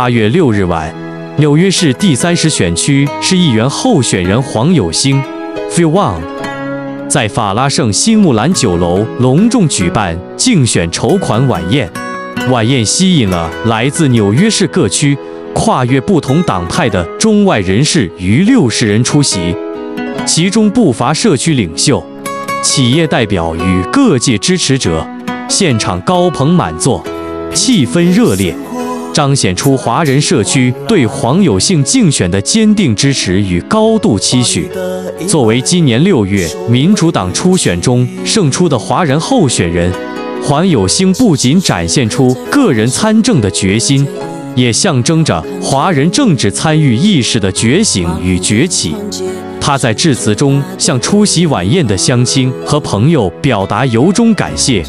8月6日晚，纽约市第30选区市议员候选人黄友兴 Phil Wong 在法拉盛新木兰酒楼隆重举办竞选筹款晚宴。晚宴吸引了来自纽约市各区、跨越不同党派的中外人士逾60人出席，其中不乏社区领袖、企业代表与各界支持者。现场高朋满座，气氛热烈，彰显出华人社区对黄友兴竞选的坚定支持与高度期许。作为今年6月民主党初选中胜出的华人候选人，黄友兴不仅展现出个人参政的决心，也象征着华人政治参与意识的觉醒与崛起。他在致辞中向出席晚宴的乡亲和朋友表达由衷感谢，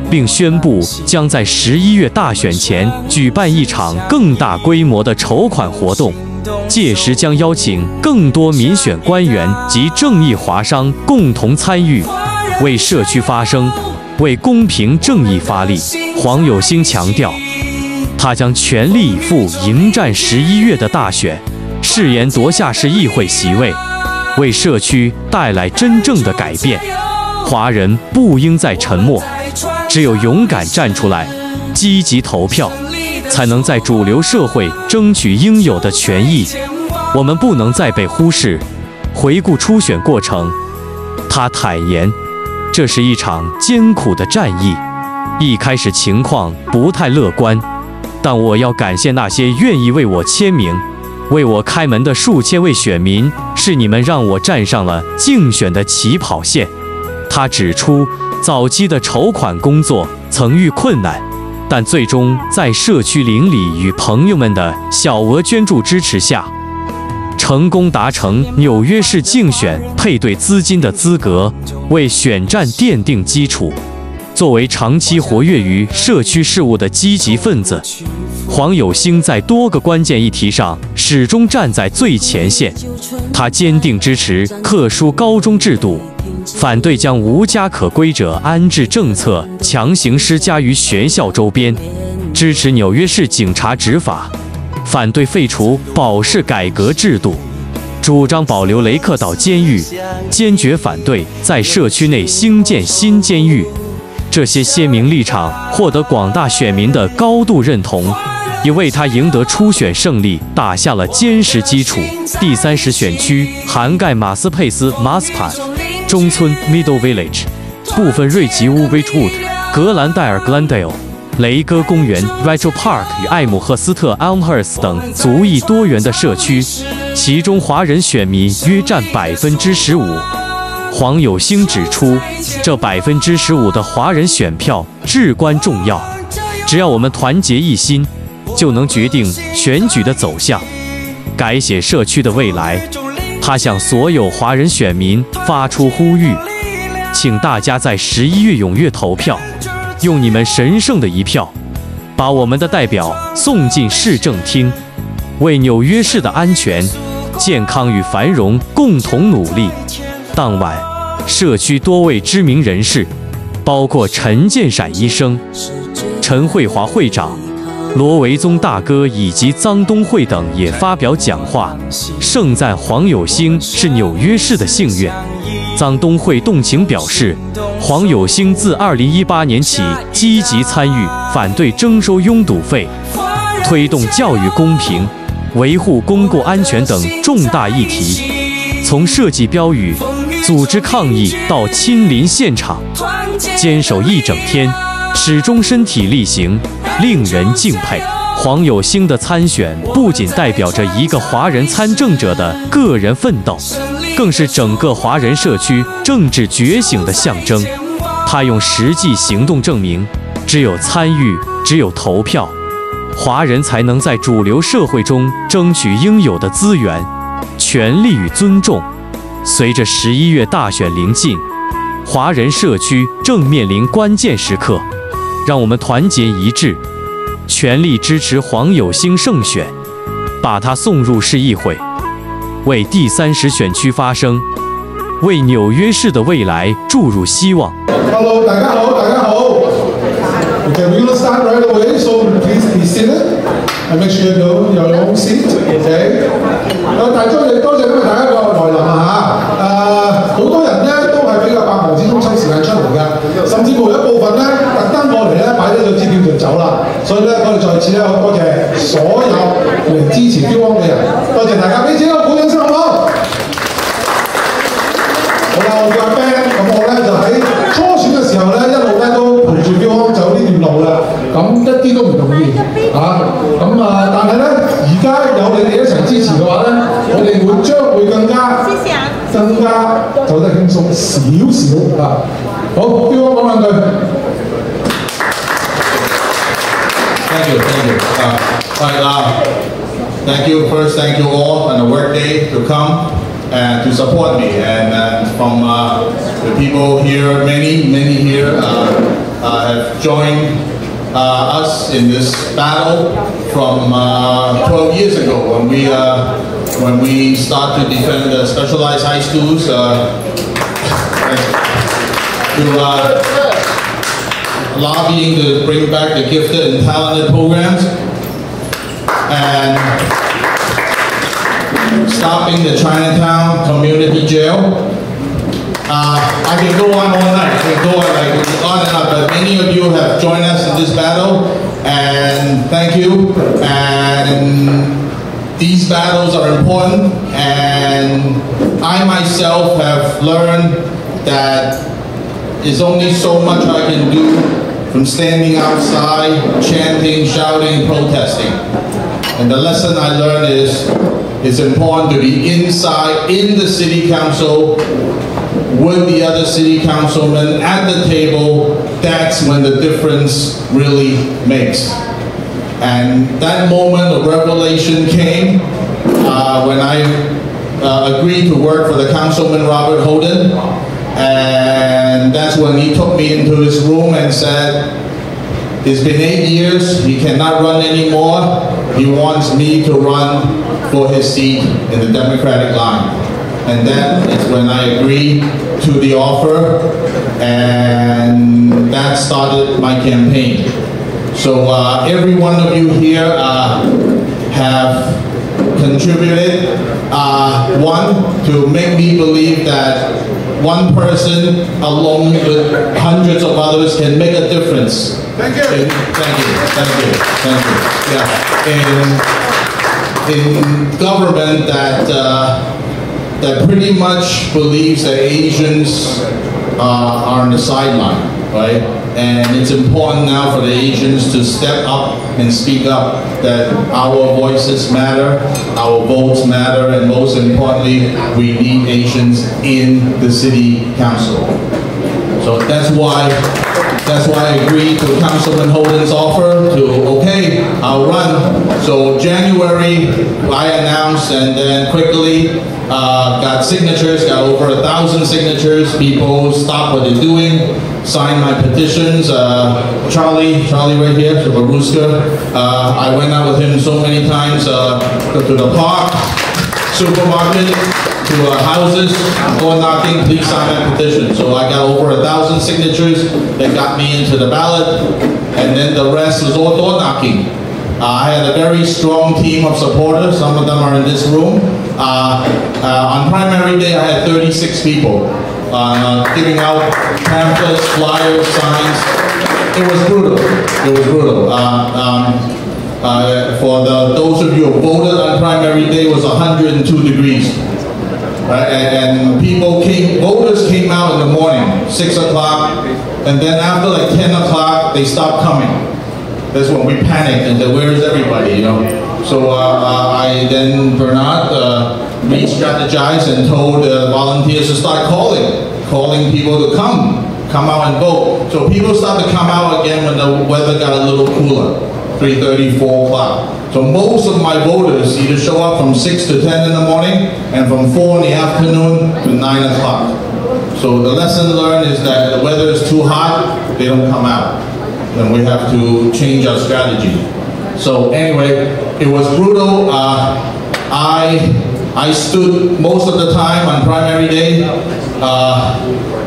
并宣布将在11月大选前举办一场更大规模的筹款活动，届时将邀请更多民选官员及正义华商共同参与，为社区发声，为公平正义发力。黄友兴强调，他将全力以赴迎战11月的大选，誓言夺下市议会席位，为社区带来真正的改变。华人不应再沉默，只有勇敢站出来，积极投票，才能在主流社会争取应有的权益。我们不能再被忽视。回顾初选过程，他坦言，这是一场艰苦的战役，一开始情况不太乐观，但我要感谢那些愿意为我签名、为我开门的数千位选民，是你们让我站上了竞选的起跑线。他指出，早期的筹款工作曾遇困难，但最终在社区邻里与朋友们的小额捐助支持下，成功达成纽约市竞选配对资金的资格，为选战奠定基础。作为长期活跃于社区事务的积极分子，黄友兴在多个关键议题上始终站在最前线。他坚定支持特殊高中制度，反对将无家可归者安置政策强行施加于学校周边，支持纽约市警察执法，反对废除保释改革制度，主张保留雷克岛监狱，坚决反对在社区内兴建新监狱。这些鲜明立场获得广大选民的高度认同，也为他赢得初选胜利打下了坚实基础。第30选区涵盖马斯佩斯 （Maspad）、中村 （Middle Village）、部分瑞吉屋 （Ridgewood）、格兰戴尔 （Glendale）、雷戈公园 （Rachel Park） 与艾姆赫斯特 （Elmhurst） 等族裔多元的社区，其中华人选民约占15%。黄友兴指出，这15%的华人选票至关重要，只要我们团结一心，就能决定选举的走向，改写社区的未来。他向所有华人选民发出呼吁，请大家在11月踊跃投票，用你们神圣的一票，把我们的代表送进市政厅，为纽约市的安全、健康与繁荣共同努力。当晚，社区多位知名人士，包括陈建闪医生、陈慧华会长、罗维宗大哥以及臧东慧等也发表讲话，盛赞黄友兴是纽约市的幸运。臧东慧动情表示，黄友兴自2018年起积极参与反对征收拥堵费、推动教育公平、维护公共安全等重大议题，从设计标语、组织抗议到亲临现场，坚守一整天，始终身体力行，令人敬佩。黄友兴的参选不仅代表着一个华人参政者的个人奋斗，更是整个华人社区政治觉醒的象征。他用实际行动证明，只有参与，只有投票，华人才能在主流社会中争取应有的资源、权利与尊重。随着11月大选临近，华人社区正面临关键时刻，让我们团结一致，全力支持黄友兴胜选，把他送入市议会，为第30选区发声，为纽约市的未来注入希望。Hello， 大家好，大家好。Okay, we will start right away, so please be seated. make sure you有 your own seat，OK？ 但係多謝今日大家個來臨啊嚇！好多人咧都係比較百忙之中抽時間出嚟嘅，甚至乎有一部分咧特登過嚟咧擺低咗支票就走啦。所以咧，我哋在此咧好多謝所有嚟支持Phil Wong嘅人，多謝大家，俾自己一個鼓掌先好唔好？好啦，我叫阿 Ben， 咁我咧就喺初選嘅時候咧，一路咧都陪住Phil Wong走呢段路啦。咁一啲都唔容易嚇。但係咧，而家有你哋一齊支持嘅話咧，我哋將會更加走得輕鬆少少啊！好，Phil Wong講兩句。Thank you. Thank you. First, thank you all on a work day to come and to support me. And from the people here, many here have joined us in this battle from 12 years ago when we started to defend the specialized high schools lobbying to bring back the gifted and talented programs and stopping the Chinatown community jail. I can go on all night. I can go on and on, but many of you have joined us in this battle, and thank you. And these battles are important, and I myself have learned that there's only so much I can do from standing outside, chanting, shouting, protesting. And the lesson I learned is it's important to be inside, in the city council, with the other city councilmen at the table. That's when the difference really makes. And that moment of revelation came when I agreed to work for the Councilman Robert Holden. And that's when he took me into his room and said, it's been 8 years, he cannot run anymore. He wants me to run for his seat in the Democratic line. And that is when I agreed to the offer, and that started my campaign. So every one of you here have contributed, one, to make me believe that one person along with hundreds of others can make a difference. Thank you. Thank you. Yeah. In government that pretty much believes that Asians are on the sideline, right? And it's important now for the Asians to step up and speak up that our voices matter, our votes matter, and most importantly, we need Asians in the city council. So that's why I agreed to Councilman Holden's offer to, okay, I'll run. So January, I announced, and then quickly got signatures, got over 1,000 signatures. People stopped what they're doing, signed my petitions. Charlie right here, the Baruska. I went out with him so many times to the park, supermarket, to houses, door knocking, please sign my petition. So I got over 1,000 signatures that got me into the ballot, and then the rest was all door knocking. I had a very strong team of supporters. Some of them are in this room. On primary day, I had 36 people giving out pamphlets, flyers, signs. It was brutal. For those of you who voted on primary day, it was 102 degrees. Right? And voters came out in the morning, 6 o'clock, and then after like 10 o'clock, they stopped coming. That's when we panicked and said, where is everybody, you know? So I then, Bernard, re-strategized and told volunteers to start calling people to come out and vote. So people started to come out again when the weather got a little cooler, 3:30, 4 o'clock. So most of my voters either show up from 6 to 10 in the morning and from 4 in the afternoon to 9 o'clock. So the lesson learned is that the weather is too hot, they don't come out. Then we have to change our strategy. So anyway, it was brutal. I I stood most of the time on primary day.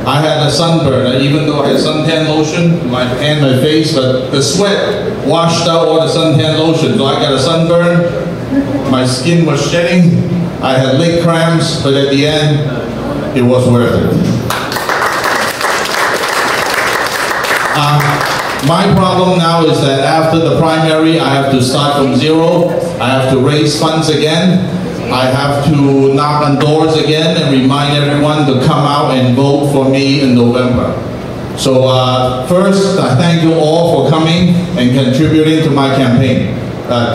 I had a sunburn, even though I had suntan lotion in my hand, my face, but the sweat washed out all the suntan lotion. So I got a sunburn, my skin was shedding, I had leg cramps, but at the end, it was worth it. My problem now is that after the primary, I have to start from zero. I have to raise funds again. I have to knock on doors again and remind everyone to come out and vote for me in November. So first, I thank you all for coming and contributing to my campaign.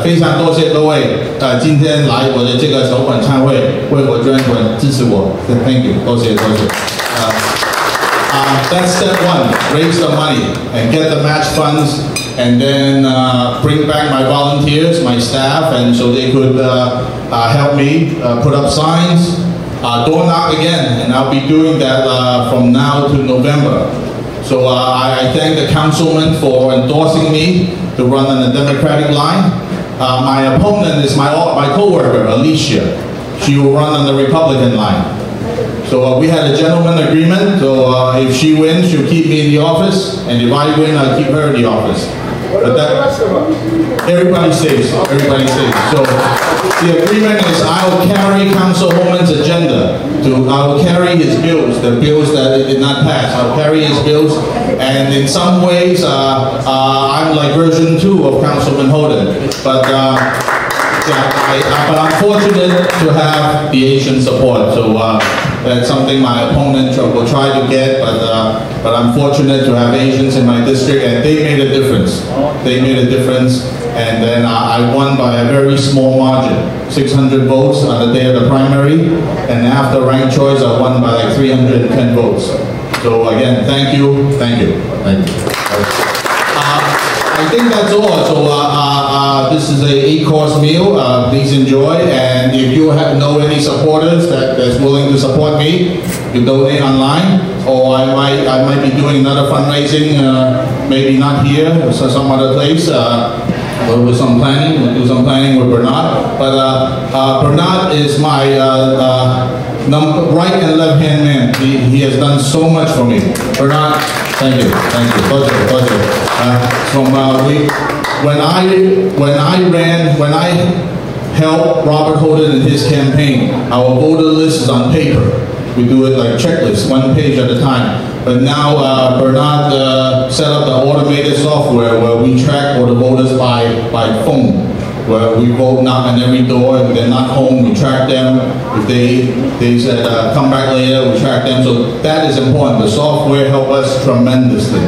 非常多谢各位今天来我的这个筹款餐会为我捐款支持我 ，Thank you， 多谢多谢。That's step one, raise the money and get the match funds, and then bring back my volunteers, my staff, and so they could help me put up signs, door knock again, and I'll be doing that from now to November. So I thank the councilman for endorsing me to run on the Democratic line. My opponent is my co-worker, Alicia. She will run on the Republican line. So we had a gentleman agreement, so if she wins, she'll keep me in the office, and if I win, I'll keep her in the office. But that, everybody saves, everybody saves. So the agreement is I will carry Councilwoman's agenda. I will carry his bills, the bills that it did not pass. I'll carry his bills, and in some ways, I'm like version 2 of Councilman Holden. But but I'm fortunate to have the Asian support. So that's something my opponent will try to get, but I'm fortunate to have Asians in my district, and they made a difference. They made a difference, and then I won by a very small margin, 600 votes on the day of the primary, and after ranked choice, I won by like 310 votes. So again, thank you, thank you, thank you. I think that's all. So this is a 8-course meal. Please enjoy. And if you know any supporters that's willing to support me, you donate online. Or I might be doing another fundraising, maybe not here, or some other place. With some planning, we'll do some planning with Bernard. But Bernard is my right and left hand man. He has done so much for me. Bernard, thank you. Pleasure. When I helped Robert Holden in his campaign, our voter list is on paper. We do it like checklists, 1 page at a time. But now Bernard set up the automated software where we track all the voters by phone. Where we vote, knock on every door, if they're not home, we track them. If they said come back later, we track them. So that is important. The software helped us tremendously.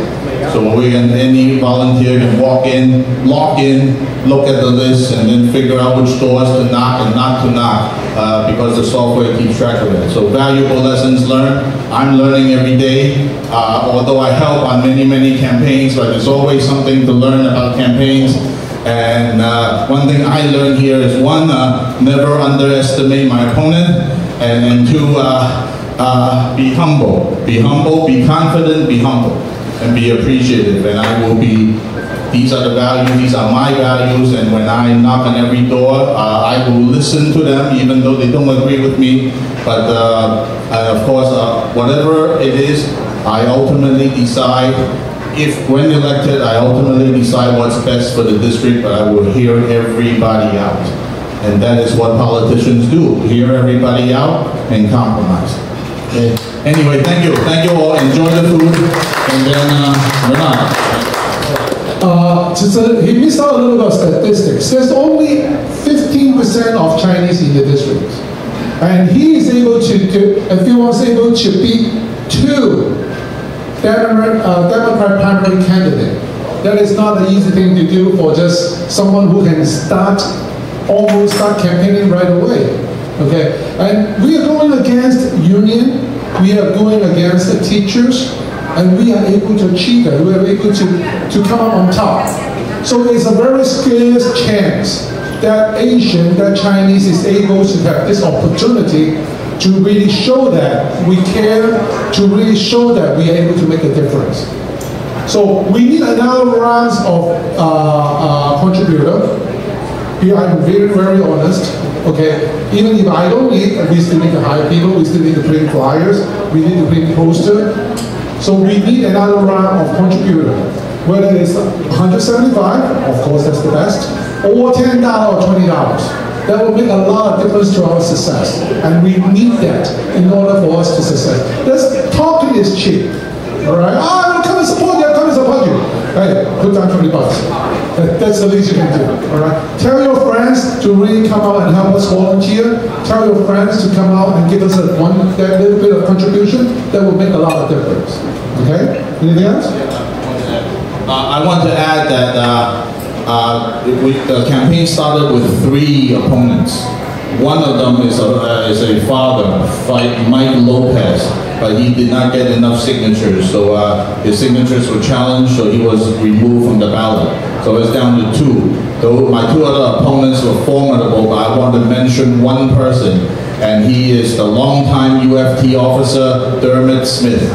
So any volunteer can walk in, log in, look at the list, and then figure out which doors to knock and not to knock, because the software keeps track of it. So valuable lessons learned. I'm learning every day, although I help on many campaigns, but there's always something to learn about campaigns. And one thing I learned here is one, never underestimate my opponent, and two, be humble. Be humble, be confident, be humble, and be appreciative. And I will be, these are the values, these are my values, and when I knock on every door, I will listen to them, even though they don't agree with me. But of course, whatever it is, I ultimately decide. When elected, I ultimately decide what's best for the district, but I will hear everybody out. And that is what politicians do, hear everybody out and compromise. Okay. Anyway, thank you all, enjoy the food, and then Renat. He missed out a little bit of statistics. There's only 15% of Chinese in the district. And he is able to if he was able to beat 2 Democrat primary candidate. That is not an easy thing to do for just someone who can almost start campaigning right away. Okay, and we are going against union. We are going against the teachers, and we are able to achieve that. We are able to come up on top. So it's a very scarce chance that that Chinese is able to have this opportunity to really show that we care, to really show that we are able to make a difference. So we need another round of contributor. Here I'm very honest. Okay, even if I don't eat, we still need to hire people, we still need to print flyers, we need to print posters. So we need another round of contributor. Whether it's 175, of course that's the best, or $10 or $20. That will make a lot of difference to our success. And we need that in order for us to success. This talking is cheap. Alright? I'll come and support you, I'll come and support you. Hey, put down $20. That's the least you can do. Alright? Tell your friends to really come out and help us volunteer. Tell your friends to come out and give us that little bit of contribution. That will make a lot of difference. Okay? Anything else? I want to add that the campaign started with 3 opponents. One of them is a father, Mike Lopez, but he did not get enough signatures, so his signatures were challenged, so he was removed from the ballot. So it's down to 2. Though my 2 other opponents were formidable, but I want to mention one person, and he is the longtime UFT officer, Dermot Smith.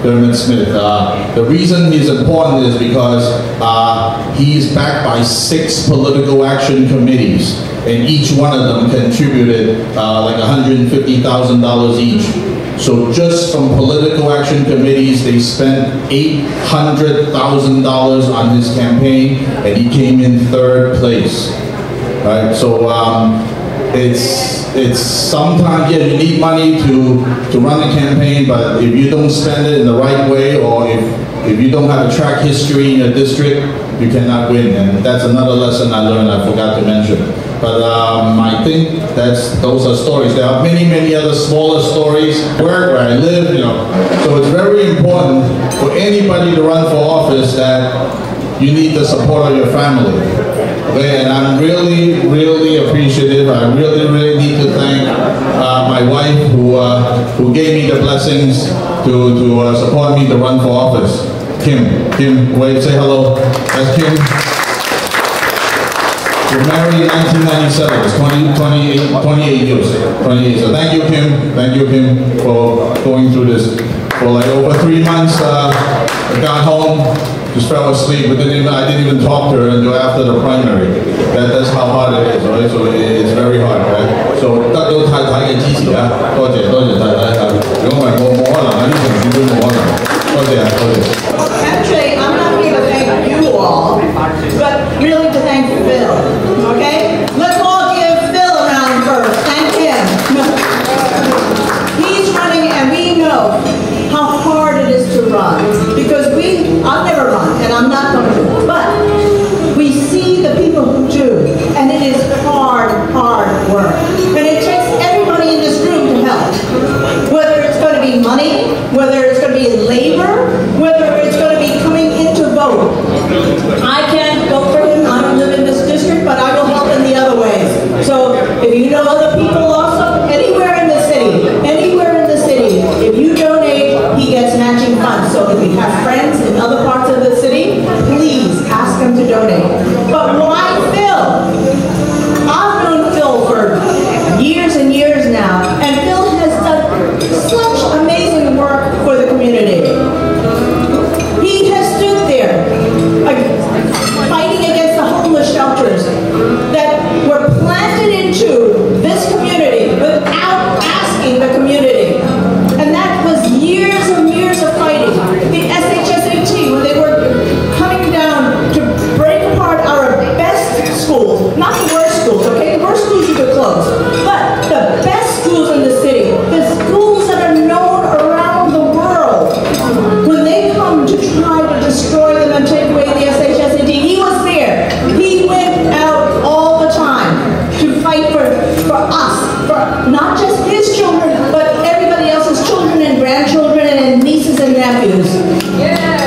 The reason he's important is because he's backed by 6 political action committees, and each one of them contributed like $150,000 each. So just from political action committees, they spent $800,000 on his campaign, and he came in 3rd place. Right? So it's sometimes, yeah, you need money to run a campaign, but if you don't spend it in the right way, or if you don't have a track history in your district, you cannot win. And that's another lesson I learned I forgot to mention. But I think those are stories. There are many other smaller stories where I live, you know. So it's very important for anybody to run for office that you need the support of your family. Okay, and I'm really appreciative. I really need to thank my wife who gave me the blessings to support me to run for office. Kim, wait, say hello. That's Kim. We're married in 1997. It's 28 years. 28. So thank you, Kim, for going through this. For like over 3 months, I got home, just fell asleep, but I didn't even talk to her until after the primary. That's how hard it is, right? So it's very hard, right? So 得到太太嘅支持啊，多謝太太啊！如果唔係冇可能啊，呢場選舉冇可能。多謝。Actually, I'm not here to thank you all, but really to thank Phil. Okay? Let's all give Phil a round first. Thank him. He's running, and we know how hard it is to run, because I'll never run, and I'm not going to, but we see the people who do, and it is hard work. And it takes everybody in this room to help, whether it's going to be money, whether it's going to be labor, whether it's going to be coming in to vote. I can't vote for him, I don't live in this district, but I will help in the other ways. So if you know other people also, anywhere in the city, if you donate, he gets matching funds. So if you have friends in other parts of the city, please ask them to donate. But why Phil? I've known Phil for years and years now, and Phil has done such amazing work for the community. He has stood there fighting against the homeless shelters that were planted into this community without asking the community. And that was years and years of fighting. The SHSAT, when they were coming down to break apart our best schools, not the worst schools, okay? The worst schools you could close, but the best schools in the city, the schools that are known around the world, when they come to try to destroy them and take away the SHSAT, he was there. He went out all the time to fight for us, for not just his children, but everybody else's children and grandchildren and nieces and nephews. Yeah.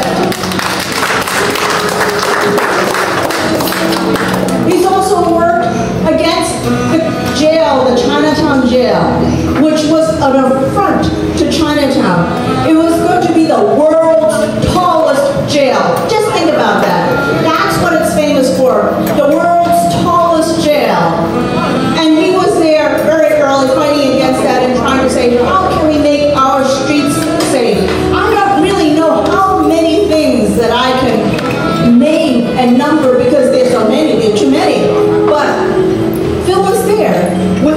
He's also worked against the jail, the Chinatown jail, which was an affront to Chinatown. It was going to be the world's tallest jail. Just think about that. That's what it's famous for, the world's tallest jail. And he was there very early fighting against that and trying to say, how can we make our streets safe? I don't really know how many things that I can name and number, because there's so many, there's too many. But Phil was there with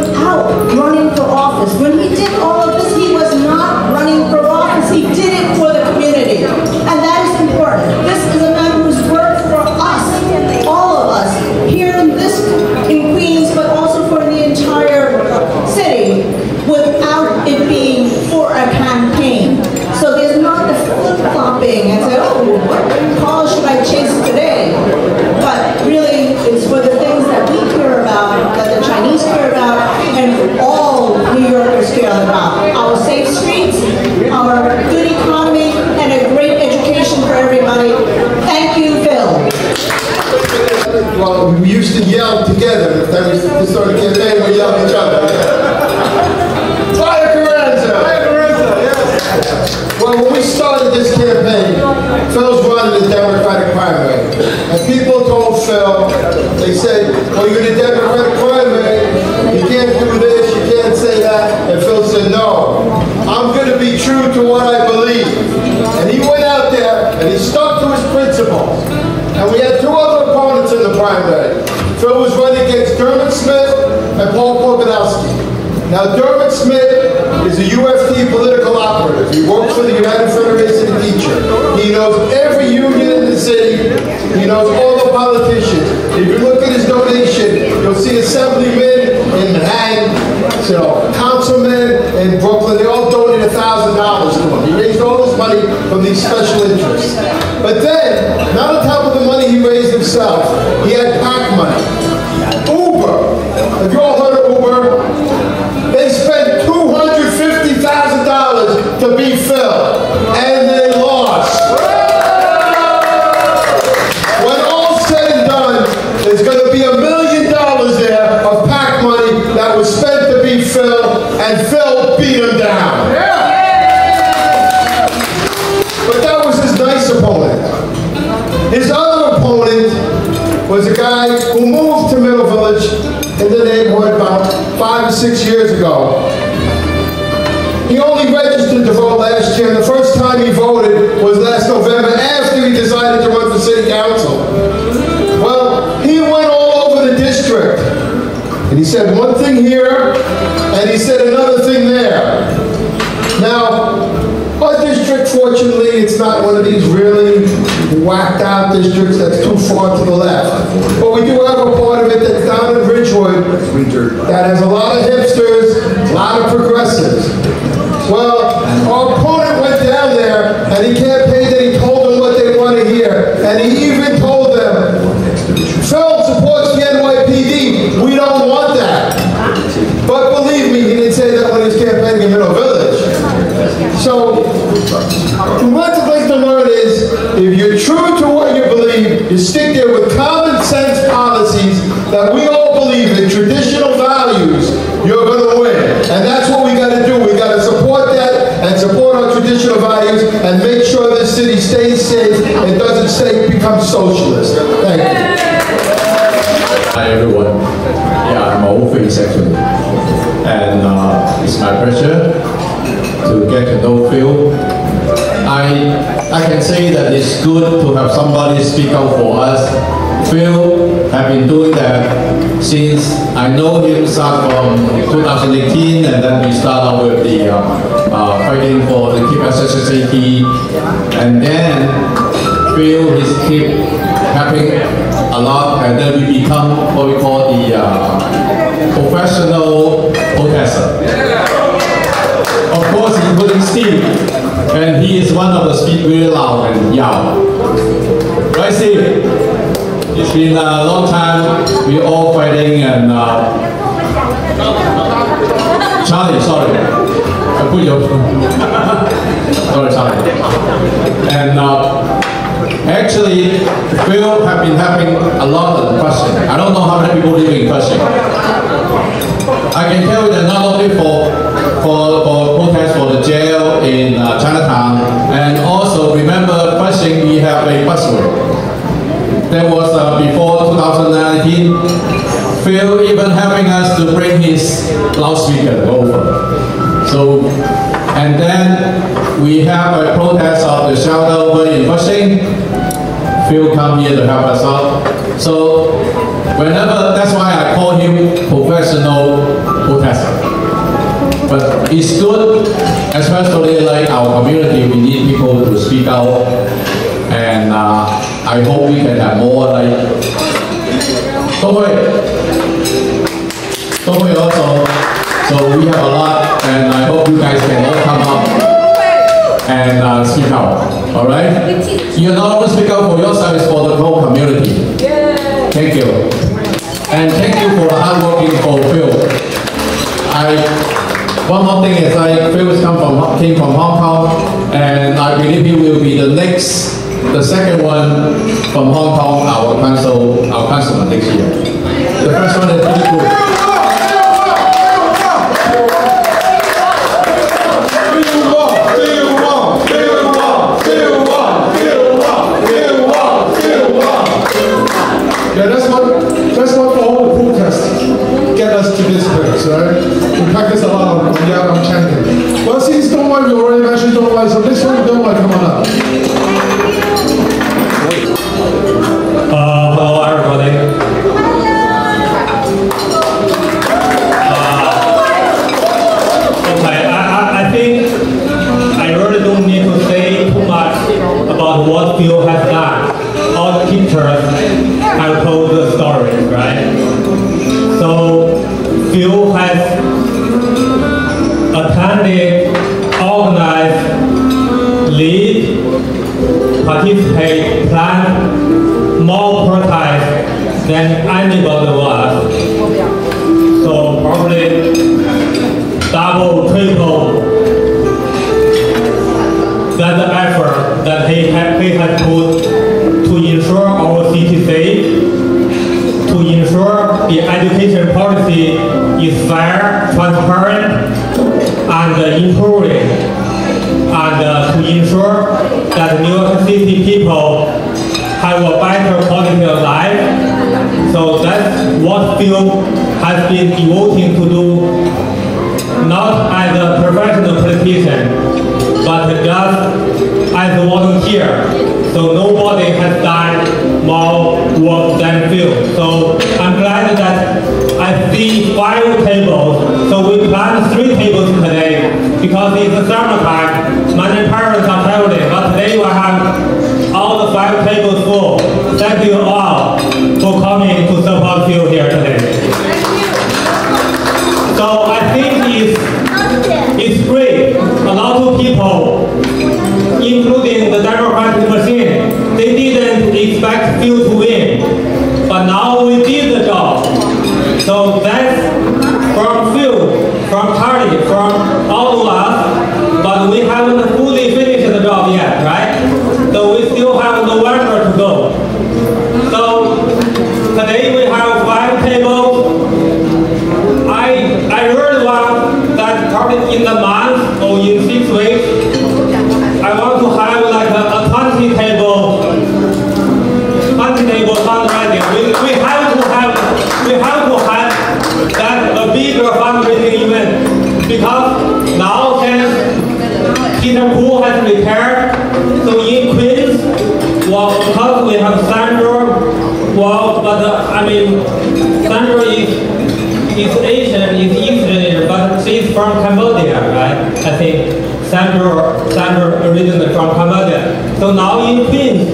the primary. Phil was running against Dermot Smith and Paul Pogonowski. Now, Dermot Smith is a UFT political operative. He works for the United Federation of Teachers. He knows every union in the city. He knows all the politicians. If you look at his donation, you'll see assemblymen in Manhattan, councilmen in Brooklyn. They all donated $1,000 to him. He raised all this money from these special interests. But then, not on top of the money he raised himself, he had PAC money. Uber. Have you all heard of Uber? They spent $250,000 to beat Phil, and they lost. When all's said and done, there's going to be $1 million there of PAC money that was spent to beat Phil, and Phil beat him down. But that was his nice opponent. His other opponent was a guy who moved to Middle Village in the neighborhood about 5 or 6 years ago. He only registered to vote last year, and the first time he voted was last November after he decided to run for city council. Well, he went all over the district, and he said one thing here, and he said another thing there. Now, our district, fortunately, it's not one of these really whacked out districts that's too far to the left. But we do have a part of it that's down in Ridgewood that has a lot of hipsters, a lot of progressives. Well, our opponent went down there and he campaigned and he told them what they want to hear. And he even told them, Phil supports the NYPD. We don't want that. But believe me, he didn't say that when he was campaigning in Middle Village. So, what I'd like to learn is, if you're true to what you believe, you stick there with common sense policies that we all believe in, traditional values, you're going to win. And that's what we got to do. We got to support that and support our traditional values and make sure this city stays safe and doesn't become socialist. Thank you. Hi everyone. Yeah, I'm Phil actually. And it's my pleasure to get to know Phil. I can say that it's good to have somebody speak out for us. Phil have been doing that since I know him start from 2018, and then we start out with the fighting for the keep accessibility, and then Phil is keep helping a lot, and then we become what we call the professional protester. Of course, including Steve, and he is one of the speak really loud and yell. Right, Steve? It's been a long time. We're all fighting, and Charlie, sorry, I put your sorry, Charlie. And actually, Phil have been having a lot of questions. I don't know how many people live in Flushing. I can tell you that not only for protest for the jail in Chinatown, and also remember Flushing, we have a busway. That was before 2019. Phil even helping us to bring his loudspeaker over. So, and then we have a protest of the shelter over in Flushing. Phil come here to help us out. So, whenever, that's why I call him professional protester. But it's good, especially like our community, we need people to speak out. And I hope we can have more like Tohui also. So we have a lot, and I hope you guys can all come up and speak out. All right? You not only speak out for yourself, it's for the whole community. Thank you, and thank you for the hard working for Phil. One more thing is Phil came from Hong Kong, and I believe he will be the second one from Hong Kong, our councilman next year. The first one is pretty good. Yeah, that's what for all the protests get us to this place, right? We practice a lot on chanting. Well, since don't want you already mentioned don't like, so this one don't like, come on up. Hello everybody. already organize, lead, participate, plan more protests than anybody of us. So probably double, triple that the effort that he has put to ensure our city safe, to ensure the education policy is fair, transparent, and improving, and to ensure that New York City people have a better quality of life. So that's what Phil has been devoting to do, not as a professional politician, but just as a volunteer. So nobody has done more work than Phil. So I'm glad that I see 5 tables. So we planned 3 tables today because it's the summertime. Many parents are traveling, but today we have all the 5 tables full. Thank you all for coming to support Phil here today. So I think it's great. A lot of people, including the Democratic machine, they didn't expect Phil to win. But now we did the job. So that's from Phil, from Charlie, from all of us. But we haven't fully finished the job yet, right? So we still have November to go. So today we have 5 tables. I really want that probably in the month or in 6 weeks, I want to have like a 20 table fundraising. We have to have that a bigger fundraising event, because now since Peter Pool has retired, so in Queens, well, because we have Sandra, well, but I mean, Sandra is Asian, is Eastern Asian, but she's from Cambodia, right? I think Sandra originally from Cambodia. So now in Queens,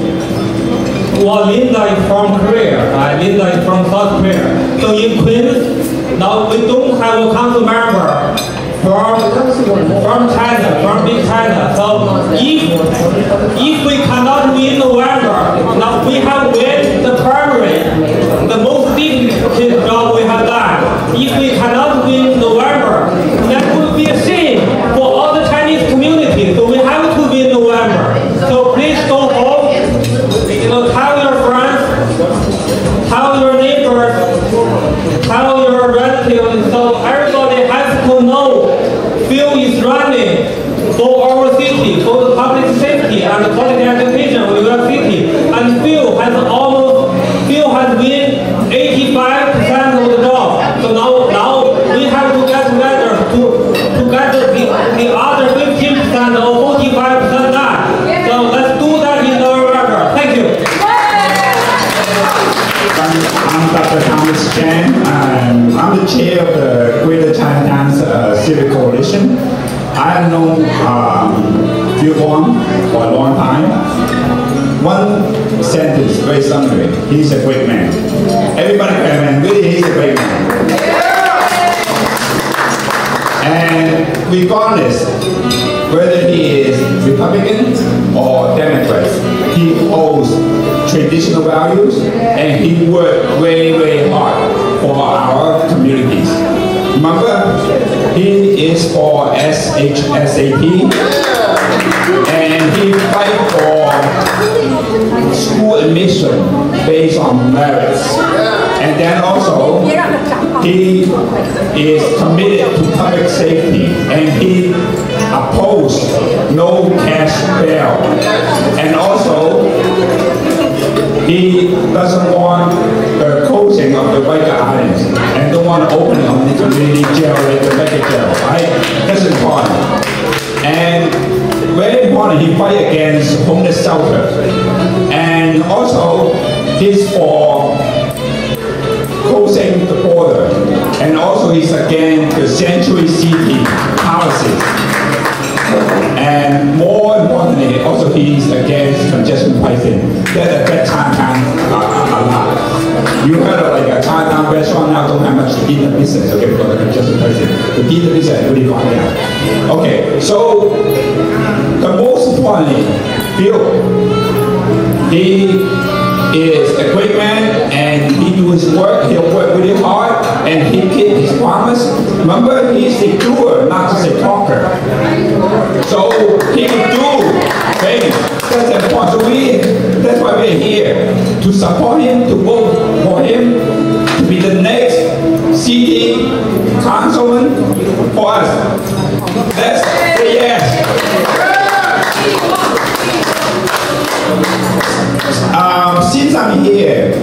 well, Linda is from Korea, right? Linda is from South Korea. So in Queens, now we don't have a council member from China, from Big China. So if we cannot win November, now we have win the primary, the most difficult job we have done. If we cannot win November, that would be a shame for all the Chinese community. So we have to win November. So please go home, tell your friends, tell your neighbors, tell your relatives. So everybody has to know Phil is running for our city, for the public safety and the quality education of your city. And Phil has win 85% of the job. So now we have to get together to get the other 15% or 45% done. So let's do that in November. Thank you. I'm Dr. Thomas Chen. I'm the chair of the Greater Chinatown Civic Coalition. I have known Phil Wong for a long time. One sentence, very summary. He's a great man. Everybody can really, he's a great man. And regardless whether he is Republican or Democrat, he holds traditional values and he worked very, very hard for our communities. Remember, he is for SHSAP and he fight for school admission based on merits. And then also, he is committed to public safety and he opposed no cash bail. And also, he doesn't want the closing of the Rikers Islands and don't want to open it on the community jail like the Rikers jail, right? That's important. And very important, he fight against homeless shelter. And also, he's for closing the border. And also, he's against the sanctuary city policies. And more importantly, also he's against congestion pricing. That affects Chinatown a lot. You heard of like a Chinatown restaurant now don't have much dinner business, okay, because of congestion pricing. The dinner business really gone down. Okay, so the most importantly, Phil, he is a great man and he do his work, he'll work really hard and he keep his promise. Remember, he's a doer, not just a talker. So he can do things. That's important. So that's why we're here, to support him, to vote for him, to be the next city councilman for us. Let's say yes. Since I'm here,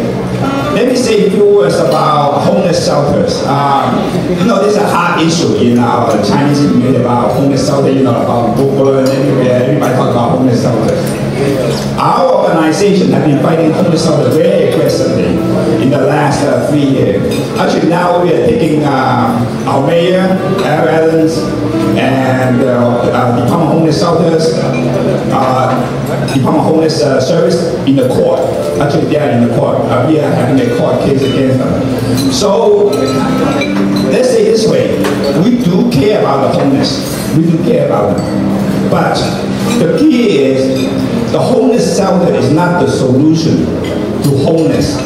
let me say a few words about homeless shelters. You know, this is a hard issue in our Chinese community about homeless shelter, you know, about Google and everybody talk about homeless shelters. Our organization has been fighting homeless shelter very aggressively in the last 3 years. Actually, now we are taking our mayor, Evans, and Department of Homeless Shelters, Department of Homeless Service in the court. Actually, they are in the court. We are having a court case against them. So, let's say this way. We do care about the homeless. We do care about them. But the key is the homeless shelter is not the solution to homeless.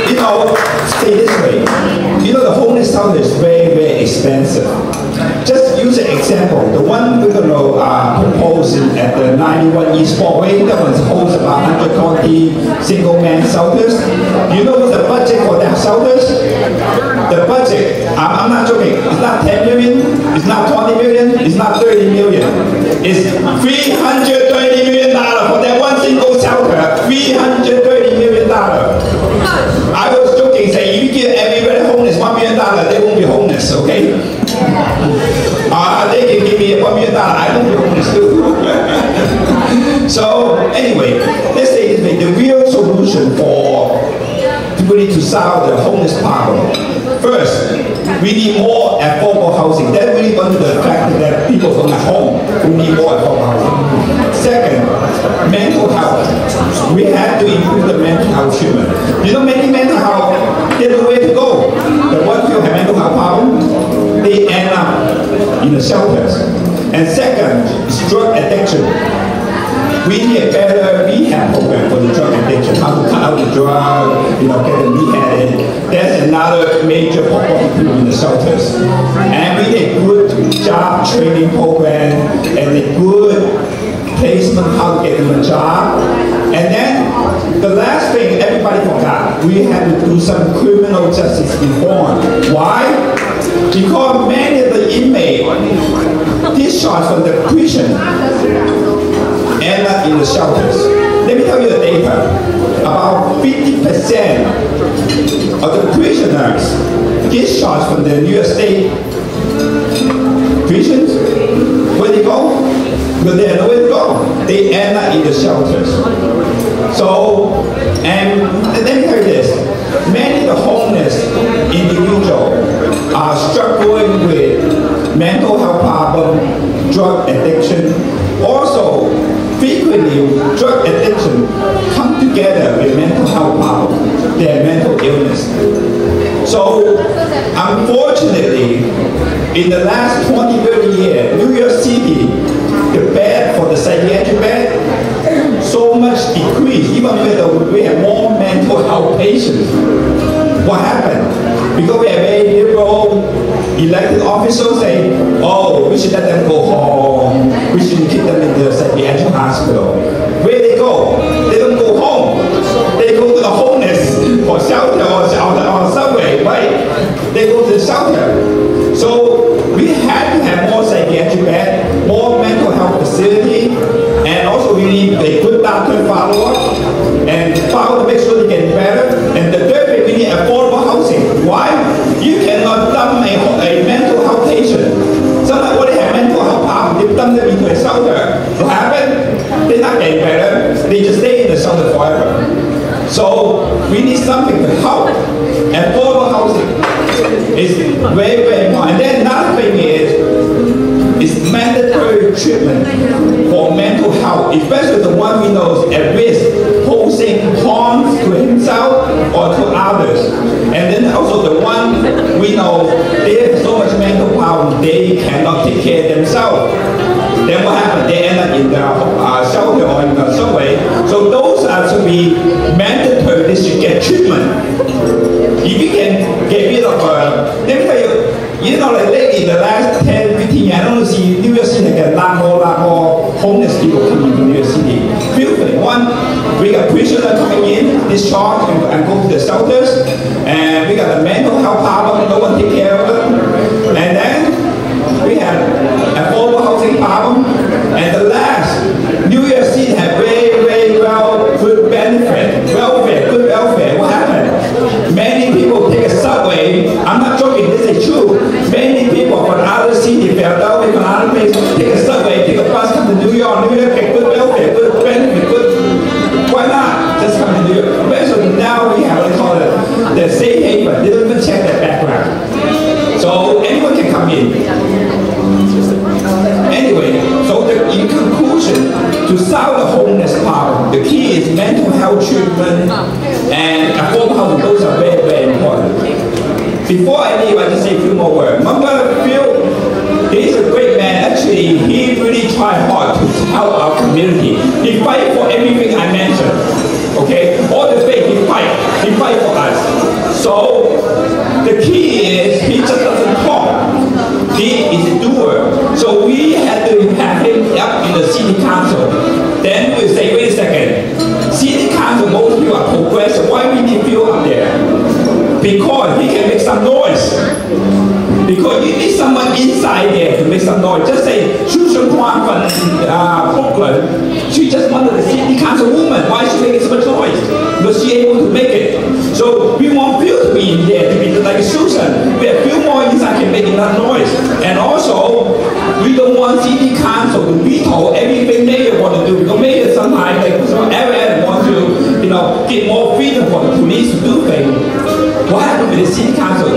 You know, say this way. You know, the homeless shelter is very, very expensive. Just use an example. The one we're going to propose at the 91 East Broadway, that one holds about 120 single-man shelters. You know what's the budget for that shelters? The budget, I'm not joking, it's not 10 million, it's not 20 million, it's not 30 million. It's $330 million for that one single shelter. $330 million. I was joking, saying if you give everybody homeless $1 million, they won't be homeless, okay? They can give me $1 million, I won't be homeless too. So anyway, let's say this way, the real solution for people need to solve the homeless problem. First, we need more affordable housing. That really comes to the fact that people from at home who need more affordable housing. Second, mental health. We have to improve the mental health treatment. You know, many mental health, there's nowhere to go. The ones who have mental health problem, they end up in the shelters. And second, is drug addiction. We need a better rehab program for the drug addiction, how to cut out the drug, you know, get them rehabbed. That's another major problem for people in the shelters. And we need a good job training program and a good placement, how to get them a job. And then the last thing everybody forgot, we have to do some criminal justice reform. Why? Because many of the inmates discharged from the prison end up in the shelters. Let me tell you the data. About 50% of the prisoners discharged from the New York State prisons, where they go? Because they have nowhere to go. They end up in the shelters. So, and let me tell you this. Many of the homeless individuals are struggling with mental health problems, drug addiction. Also, frequently, drug addiction come together with mental health problems, their mental illness. So, unfortunately, in the last 20, 30 years, New York City, the bed for the psychiatric bed, so much decreased, even though we have more mental health patients. What happened? Because we have very liberal elected officials saying, oh, we should let them go home, we shouldn't keep them in the psychiatric hospital. Where they go? They don't go home. They go to the homeless or shelter or subway, right? They go to the shelter. So we have to have more psychiatric bed, more mental health facility, and also we need a good doctor follow-up and follow to make sure they get better. And the third thing, we need affordable housing. Why? You cannot dump a mental health patient. Sometimes when they have mental health problems, they dump them into a shelter. What happened? They're not getting better. They just stay in the shelter forever. So we need something to help. Affordable housing is very, very important. And then another thing is mandatory treatment for mental health, especially the one we know is at risk, posing harm to himself or to others. And then also also the one we know they have so much mental problem they cannot take care of themselves. Then what happened? They end up in the shelter or in the subway. So those are to be mandatory. They should get treatment. If you can get rid of, let me tell you know, like lately in the last 10, 15 years, I don't see New York City get a lot more homeless people coming to New York City. Beautifully. One, we got prisoners coming in, discharged, and go to the shelters, and we got the mental health problem, no one take care of them, and then we have affordable housing problem, and the last, New York City have very well good benefit, good welfare. What happened? Many people take a subway. I'm not joking. This is true. Many people from other cities, Philadelphia, from other places, take a subway, take a bus, come to New York. New York get good welfare, good benefit, good. Why not? Just come to New York. Especially now we have what they call it the safe haven. They don't even check their background, so anyone can come in. Anyway, so in conclusion, to solve the homeless problem, the key is mental health treatment and affordable housing. Those are very important. Before I leave, I just say a few more words. Remember Phil? He's a great man. Actually, he really tried hard to help our community. He fight for everything I mentioned. Okay? All the faith, he fight for us. So, the key is, he just doesn't talk. He is a doer. So we had to have him up in the city council. Then we say, wait a second. City council, most people are progressive. Why we need Phil up there? Because he can make some noise. Because you need someone inside there to make some noise. Just say, Susan Huang from Brooklyn, she just wanted the city council woman. Why is she making so much noise? Because she able to make it. So we want Phil to be in there, to be like Susan. We have Phil more inside can make enough noise. And also, we don't want city council to veto everything mayor want to do. Because mayor sometimes, like, everyone wants to, get more freedom for the police to do things. What happened with the city council?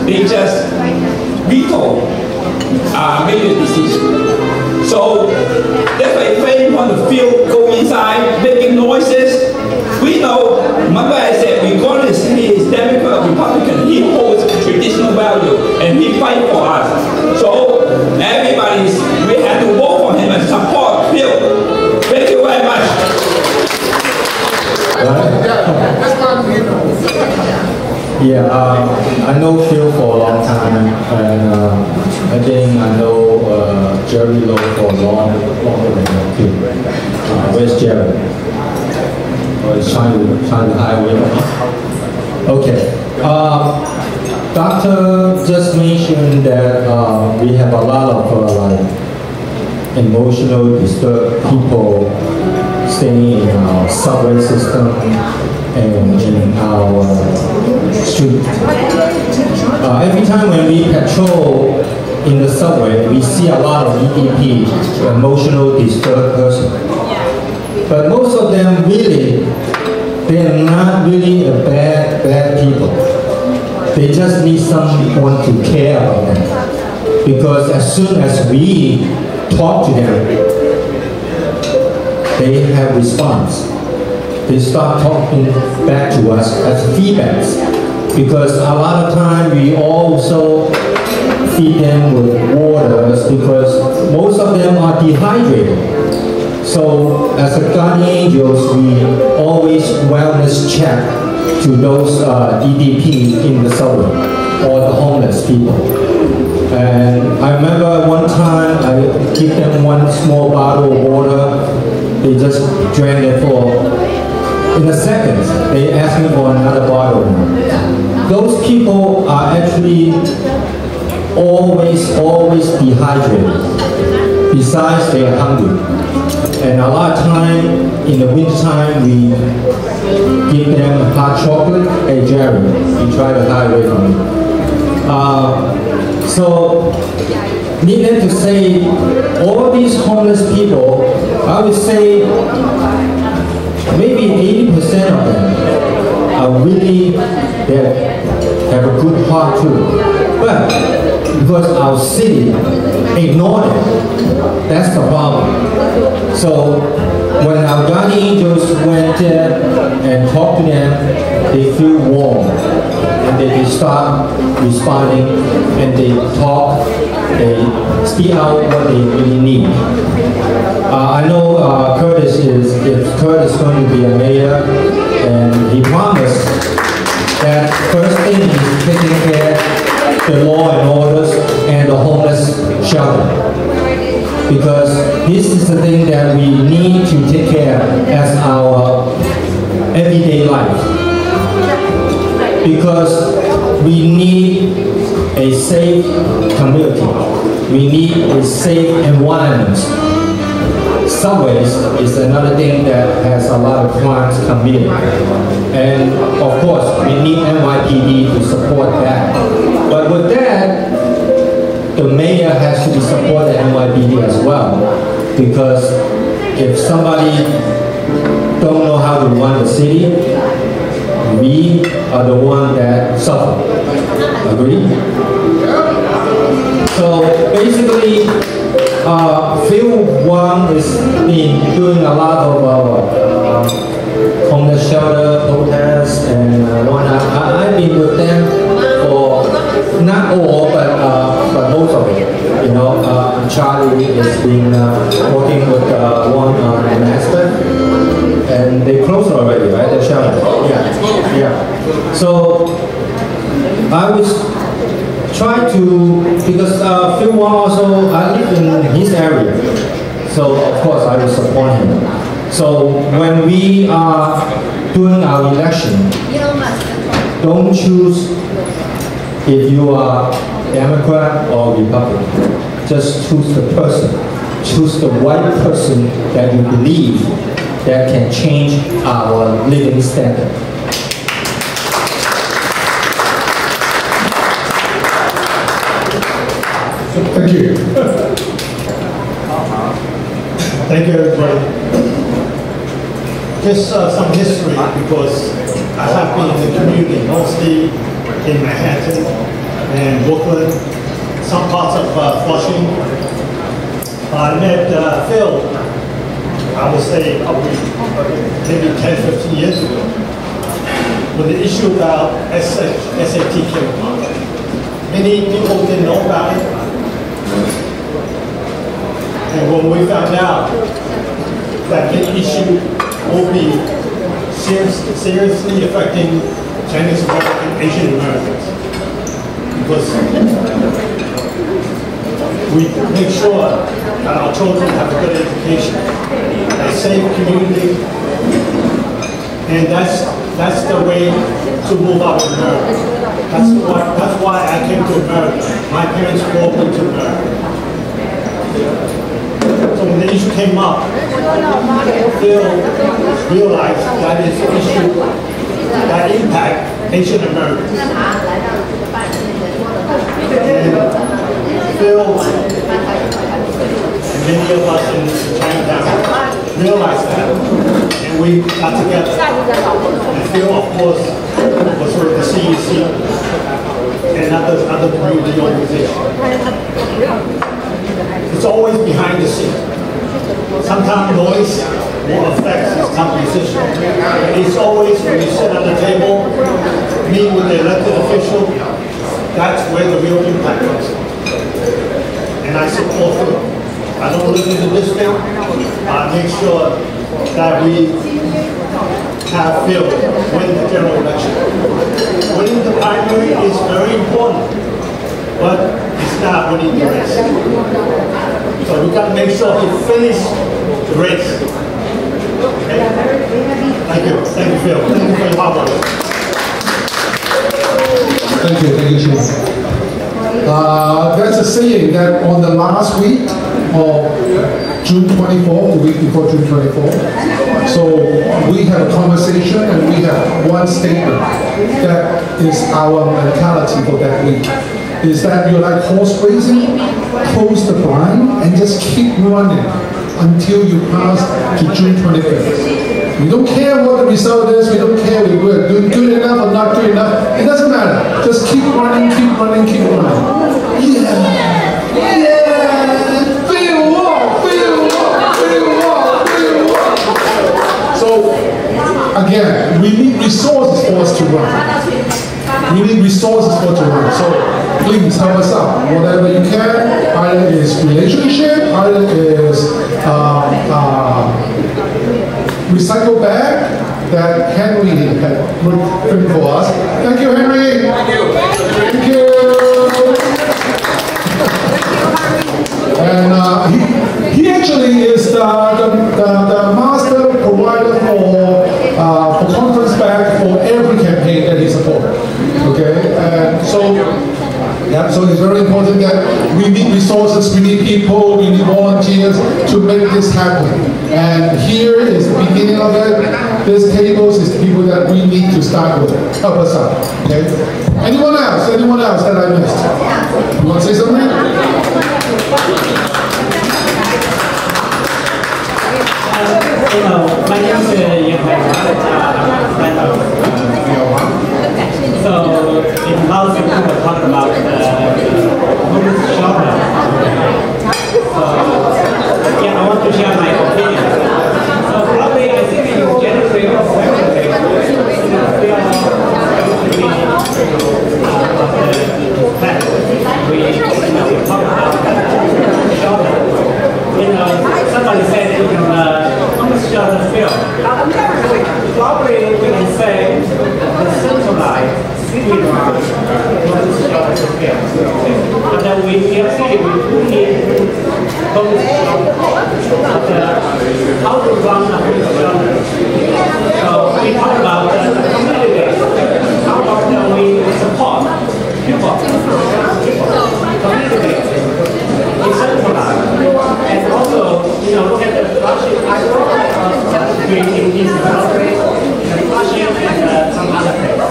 They just veto mayor decision. So that's why it's very important to feel, go inside, making noises. We know, remember I said, regardless he is Democrat or Republican, he holds traditional value and he fight for us. So everybody's, we have to vote for him and support Phil. Thank you very much. I know Phil for a long time, and I think I know Jerry Lowe for longer than Phil. Where's Jerry? He's trying to hide away from me. Okay. Doctor just mentioned that we have a lot of emotional disturbed people staying in our subway system and in our street. Every time when we patrol in the subway, we see a lot of EDP, emotional disturbed person. But most of them really, they're not really a bad people. They just need someone to care about them. Because as soon as we talk to them, they have response. They start talking back to us as feedbacks. Because a lot of time we also feed them with waters because most of them are dehydrated. So as a guardian angels, we always wellness check to those EDP in the subway or the homeless people. And I remember one time I give them one small bottle of water. They just drank it in a second. They asked me for another bottle. Those people are actually always dehydrated. Besides, they are hungry. And a lot of time, in the winter time, we give them hot chocolate. Hey Jerry, you try to hide away from me. So, needless to say, all these homeless people, I would say maybe 80% of them are really, they have a good heart too. But because our city ignored it. That's the problem. So when our Guardian Angels went there and talked to them, they feel warm. And they start responding and they talk, they speak out what they really need. I know Curtis is going to be a mayor, and he promised that first thing is taking care of the law and orders and the homeless shelter. Because this is the thing that we need to take care of as our everyday life. Because we need a safe community. We need a safe environment. Subways is another thing that has a lot of crimes committed. And of course, we need NYPD to support that. But with that, the mayor has to support the NYPD as well. Because if somebody don't know how to run the city, we are the one that suffer. Agree? So basically, Phil Wong has been doing a lot of homeless shelter protests and whatnot. I've been with them for not all, but most of it. You know, Charlie has been working with one an aspect, and they closed already, right? The shelter. Yeah. So I was try to, because Phil Wong also, I live in his area, so of course I will support him. So when we are doing our election, don't choose if you are Democrat or Republican. Just choose the person. Choose the right person that you believe that can change our living standard. Thank you. Thank you, everybody. Just some history, because I have been in the community, mostly in Manhattan and Brooklyn, some parts of Flushing. I met Phil, I would say probably maybe 10, 15 years ago, when the issue about SAT came up. Many people didn't know about it. And when we found out that the issue will be seriously affecting Chinese American, Asian Americans, because we make sure that our children have a good education, a safe community, and that's the way to move out of America. That's why I came to America. My parents brought me to America. So when the issue came up, Phil realized that it's an issue that impacts Asian Americans. And Phil and many of us in Chinatown realized that, and we got together. And Phil, of course, was with the CEC and other community organizations. It's always behind the scenes. Sometimes noise will affect his composition. It's always when you sit at the table, meet with the elected official, that's where the real impact comes. And I support Phil. I don't live in the district. I make sure that we have Phil win the general election. Winning the primary is very important, but it's not winning the race. So we got to make sure he finishes the race. Okay? Thank you. Thank you, Phil. Thank you for your hard work. Thank you, Chief. There's a saying that on the last week of June 24th, the week before June 24th, so we have a conversation and we have one statement that is our mentality for that week. Is that you're like horse racing, close the blind and just keep running until you pass to June 25th. We don't care what the result is, we don't care if we're doing good enough or not good enough, it doesn't matter. Just keep running, keep running, keep running. You please help us out. Whatever you can, either it's relationship, either it's recycle bag that Henry had bring for us. Thank you, Henry. Thank you. Thank you. And he actually is the master provider for conference bag for every campaign that he supports. Okay, and so it's very important that we need resources, we need people, we need volunteers to make this happen. And here is the beginning of it. This tables is people that we need to start with. Help us out. Okay. Anyone else? Anyone else that I missed? You want to say something? My name is friend of Phil Wong. So, in house people talk about homeless shelter. So, yeah, I want to share my opinion. So, probably I think in January or February, we are going to be we talk about shelter. Somebody said homeless shelter Phil. Probably we can say the centralized city homeless shelter Phil. But then we do need homeless shelter. But how to run a homeless shelter? So we talk about the community. How about we support people, community, decentralized. And also, look at the flushing in this country, the flushing and some other things.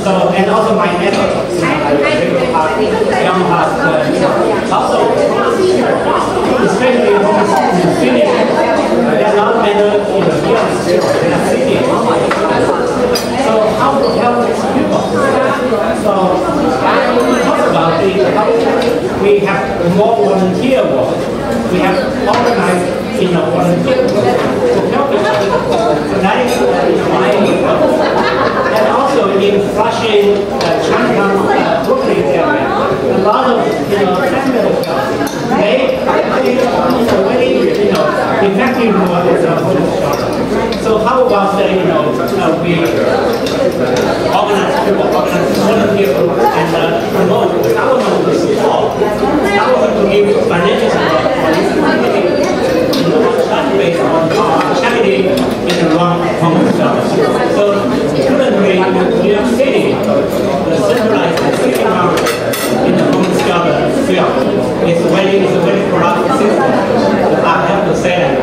So, and also my network, young heart, also, especially in the city, there are not many in the city. So, how to help these people? So, I talk about we have more volunteer work. We have organized volunteer to help each other. So that is my work. And also in Flushing, Chinatown, Brooklyn area, a lot of families, they already effective work as a homeless shelter. So how about we organize people, organize volunteer groups, and promote government to support, government to give financial support for this community. Based on charity in the wrong homeless shelter. So currently in New York City, the centralized city market in the homeless shelter field is a very corrupt system. I have to say that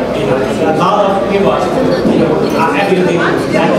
a lot of people are abusing that